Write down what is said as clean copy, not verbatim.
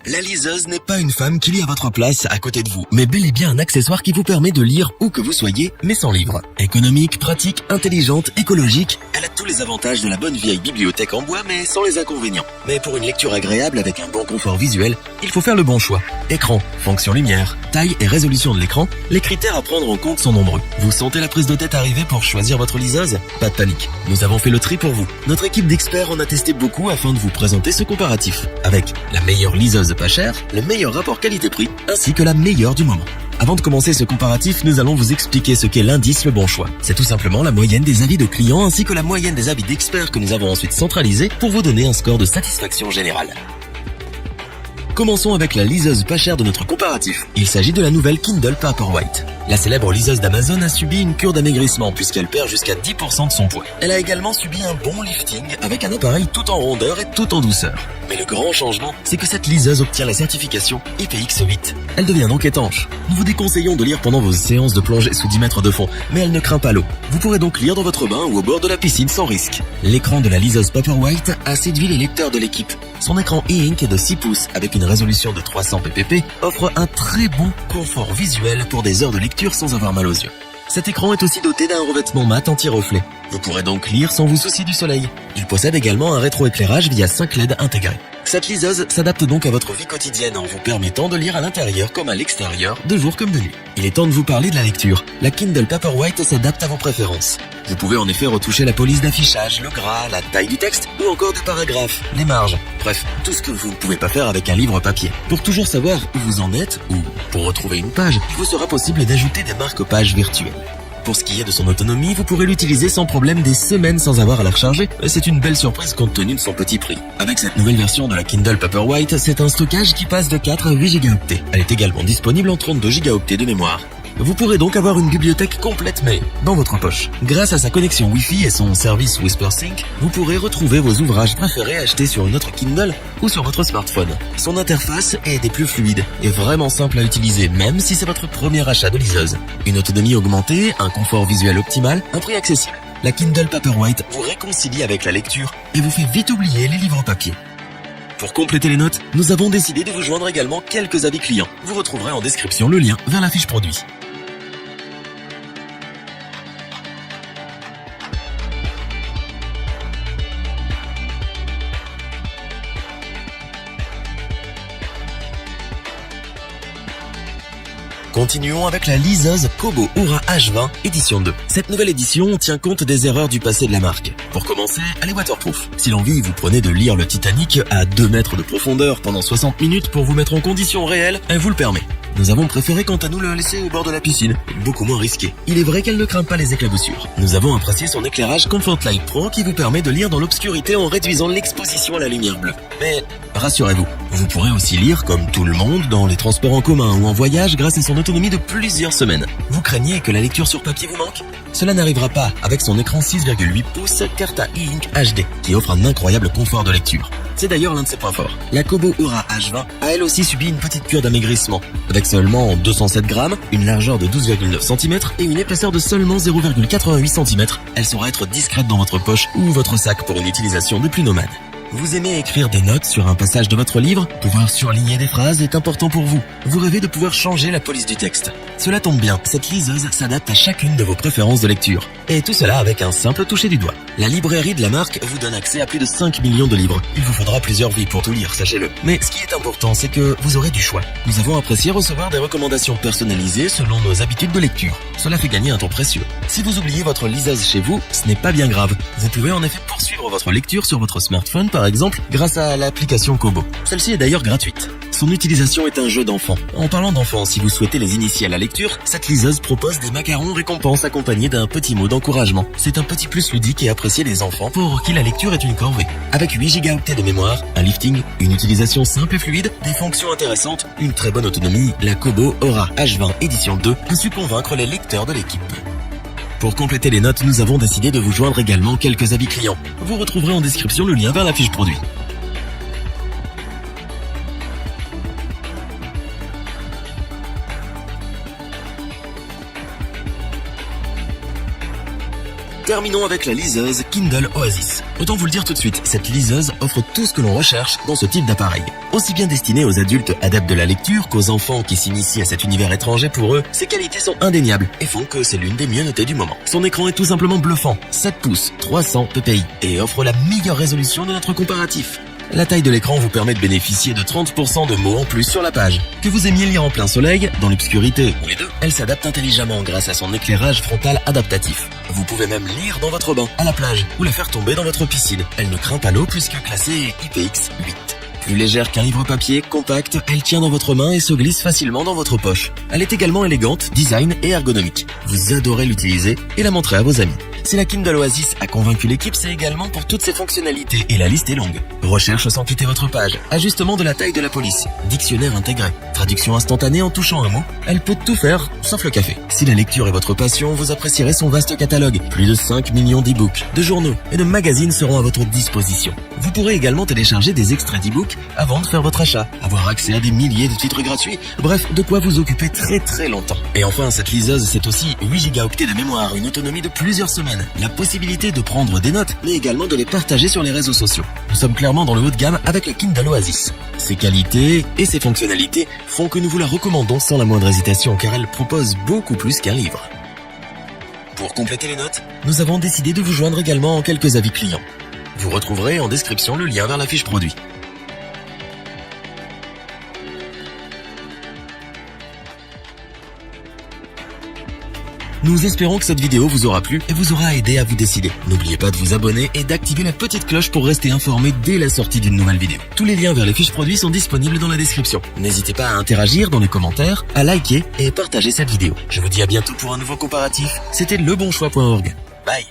La liseuse n'est pas une femme qui lit à votre place à côté de vous, mais bel et bien un accessoire qui vous permet de lire où que vous soyez, mais sans livre. Économique, pratique, intelligente, écologique, elle a tous les avantages de la bonne vieille bibliothèque en bois, mais sans les inconvénients. Mais pour une lecture agréable avec un bon confort visuel, il faut faire le bon choix. Écran, fonction lumière, taille et résolution de l'écran, les critères à prendre en compte sont nombreux. Vous sentez la prise de tête arriver pour choisir votre liseuse? Pas de panique, nous avons fait le tri pour vous. Notre équipe d'experts en a testé beaucoup afin de vous présenter ce comparatif, avec la meilleure liseuse pas chère, le meilleur rapport qualité-prix, ainsi que la meilleure du moment. Avant de commencer ce comparatif, nous allons vous expliquer ce qu'est l'indice Le Bon Choix. C'est tout simplement la moyenne des avis de clients ainsi que la moyenne des avis d'experts que nous avons ensuite centralisés pour vous donner un score de satisfaction générale. Commençons avec la liseuse pas chère de notre comparatif. Il s'agit de la nouvelle Kindle Paperwhite. La célèbre liseuse d'Amazon a subi une cure d'amaigrissement puisqu'elle perd jusqu'à 10% de son poids. Elle a également subi un bon lifting avec un appareil tout en rondeur et tout en douceur. Mais le grand changement, c'est que cette liseuse obtient la certification IPX8. Elle devient donc étanche. Nous vous déconseillons de lire pendant vos séances de plongée sous 10 mètres de fond, mais elle ne craint pas l'eau. Vous pourrez donc lire dans votre bain ou au bord de la piscine sans risque. L'écran de la liseuse Paperwhite a séduit les lecteurs de l'équipe. Son écran e-ink de 6 pouces avec une résolution de 300 ppp offre un très bon confort visuel pour des heures de lecture sans avoir mal aux yeux. Cet écran est aussi doté d'un revêtement mat anti-reflet. Vous pourrez donc lire sans vous soucier du soleil. Il possède également un rétroéclairage via 5 LED intégrés. Cette liseuse s'adapte donc à votre vie quotidienne en vous permettant de lire à l'intérieur comme à l'extérieur, de jour comme de nuit. Il est temps de vous parler de la lecture. La Kindle Paperwhite s'adapte à vos préférences. Vous pouvez en effet retoucher la police d'affichage, le gras, la taille du texte ou encore des paragraphes, les marges. Bref, tout ce que vous ne pouvez pas faire avec un livre papier. Pour toujours savoir où vous en êtes ou pour retrouver une page, il vous sera possible d'ajouter des marque-pages virtuelles. Pour ce qui est de son autonomie, vous pourrez l'utiliser sans problème des semaines sans avoir à la recharger. C'est une belle surprise compte tenu de son petit prix. Avec cette nouvelle version de la Kindle Paperwhite, c'est un stockage qui passe de 4 à 8 Go. Elle est également disponible en 32 Go de mémoire. Vous pourrez donc avoir une bibliothèque complète mais dans votre poche. Grâce à sa connexion Wi-Fi et son service WhisperSync, vous pourrez retrouver vos ouvrages préférés achetés sur une autre Kindle ou sur votre smartphone. Son interface est des plus fluides et vraiment simple à utiliser même si c'est votre premier achat de liseuse. Une autonomie augmentée, un confort visuel optimal, un prix accessible. La Kindle Paperwhite vous réconcilie avec la lecture et vous fait vite oublier les livres papier. Pour compléter les notes, nous avons décidé de vous joindre également quelques avis clients. Vous retrouverez en description le lien vers la fiche produit. Continuons avec la liseuse Kobo Oura H20 édition 2. Cette nouvelle édition tient compte des erreurs du passé de la marque. Pour commencer, elle est waterproof. Si l'envie vous prenez de lire le Titanic à 2 mètres de profondeur pendant 60 minutes pour vous mettre en conditions réelles, elle vous le permet. Nous avons préféré quant à nous le laisser au bord de la piscine, beaucoup moins risqué. Il est vrai qu'elle ne craint pas les éclaboussures. Nous avons apprécié son éclairage Comfort Light Pro qui vous permet de lire dans l'obscurité en réduisant l'exposition à la lumière bleue. Mais rassurez-vous, vous pourrez aussi lire comme tout le monde dans les transports en commun ou en voyage grâce à son autonomie de plusieurs semaines. Vous craignez que la lecture sur papier vous manque? Cela n'arrivera pas avec son écran 6,8 pouces Carta e-ink HD qui offre un incroyable confort de lecture. C'est d'ailleurs l'un de ses points forts. La Kobo Oura H20 a elle aussi subi une petite cure d'amaigrissement. Avec seulement 207 grammes, une largeur de 12,9 cm et une épaisseur de seulement 0,88 cm, elle saura être discrète dans votre poche ou votre sac pour une utilisation de plus nomade. Vous aimez écrire des notes sur un passage de votre livre? Pouvoir surligner des phrases est important pour vous. Vous rêvez de pouvoir changer la police du texte. Cela tombe bien, cette liseuse s'adapte à chacune de vos préférences de lecture. Et tout cela avec un simple toucher du doigt. La librairie de la marque vous donne accès à plus de 5 millions de livres. Il vous faudra plusieurs vies pour tout lire, sachez-le. Mais ce qui est important, c'est que vous aurez du choix. Nous avons apprécié recevoir des recommandations personnalisées selon nos habitudes de lecture. Cela fait gagner un temps précieux. Si vous oubliez votre liseuse chez vous, ce n'est pas bien grave. Vous pouvez en effet poursuivre votre lecture sur votre smartphone par exemple grâce à l'application Kobo. Celle-ci est d'ailleurs gratuite. Son utilisation est un jeu d'enfant. En parlant d'enfants, si vous souhaitez les initier à la lecture, cette liseuse propose des macarons récompenses accompagnés d'un petit mot d'encouragement. C'est un petit plus ludique et apprécié des enfants pour qui la lecture est une corvée. Avec 8 Go de mémoire, un lifting, une utilisation simple et fluide, des fonctions intéressantes, une très bonne autonomie, la Kobo Oura H20 édition 2 a su convaincre les lecteurs de l'équipe. Pour compléter les notes, nous avons décidé de vous joindre également quelques avis clients. Vous retrouverez en description le lien vers la fiche produit. Terminons avec la liseuse Kindle Oasis. Autant vous le dire tout de suite, cette liseuse offre tout ce que l'on recherche dans ce type d'appareil. Aussi bien destinée aux adultes adeptes de la lecture qu'aux enfants qui s'initient à cet univers étranger, pour eux, ses qualités sont indéniables et font que c'est l'une des mieux notées du moment. Son écran est tout simplement bluffant, 7 pouces, 300 ppi, et offre la meilleure résolution de notre comparatif. La taille de l'écran vous permet de bénéficier de 30% de mots en plus sur la page. Que vous aimiez lire en plein soleil, dans l'obscurité ou les deux, elle s'adapte intelligemment grâce à son éclairage frontal adaptatif. Vous pouvez même lire dans votre bain, à la plage, ou la faire tomber dans votre piscine. Elle ne craint pas l'eau puisque classée IPX8. Plus légère qu'un livre papier, compacte, elle tient dans votre main et se glisse facilement dans votre poche. Elle est également élégante, design et ergonomique. Vous adorez l'utiliser et la montrer à vos amis. Si la Kindle Oasis a convaincu l'équipe, c'est également pour toutes ses fonctionnalités, et la liste est longue. Recherche sans quitter votre page, ajustement de la taille de la police, dictionnaire intégré, traduction instantanée en touchant un mot, elle peut tout faire, sauf le café. Si la lecture est votre passion, vous apprécierez son vaste catalogue. Plus de 5 millions d'e-books, de journaux et de magazines seront à votre disposition. Vous pourrez également télécharger des extraits d'e-books avant de faire votre achat, avoir accès à des milliers de titres gratuits, bref, de quoi vous occuper très longtemps. Et enfin, cette liseuse, c'est aussi 8 Go de mémoire, une autonomie de plusieurs semaines, la possibilité de prendre des notes, mais également de les partager sur les réseaux sociaux. Nous sommes clairement dans le haut de gamme avec la Kindle Oasis. Ses qualités et ses fonctionnalités font que nous vous la recommandons sans la moindre hésitation, car elle propose beaucoup plus qu'un livre. Pour compléter les notes, nous avons décidé de vous joindre également en quelques avis clients. Vous retrouverez en description le lien vers la fiche produit. Nous espérons que cette vidéo vous aura plu et vous aura aidé à vous décider. N'oubliez pas de vous abonner et d'activer la petite cloche pour rester informé dès la sortie d'une nouvelle vidéo. Tous les liens vers les fiches produits sont disponibles dans la description. N'hésitez pas à interagir dans les commentaires, à liker et partager cette vidéo. Je vous dis à bientôt pour un nouveau comparatif. C'était lebonchoix.org. Bye.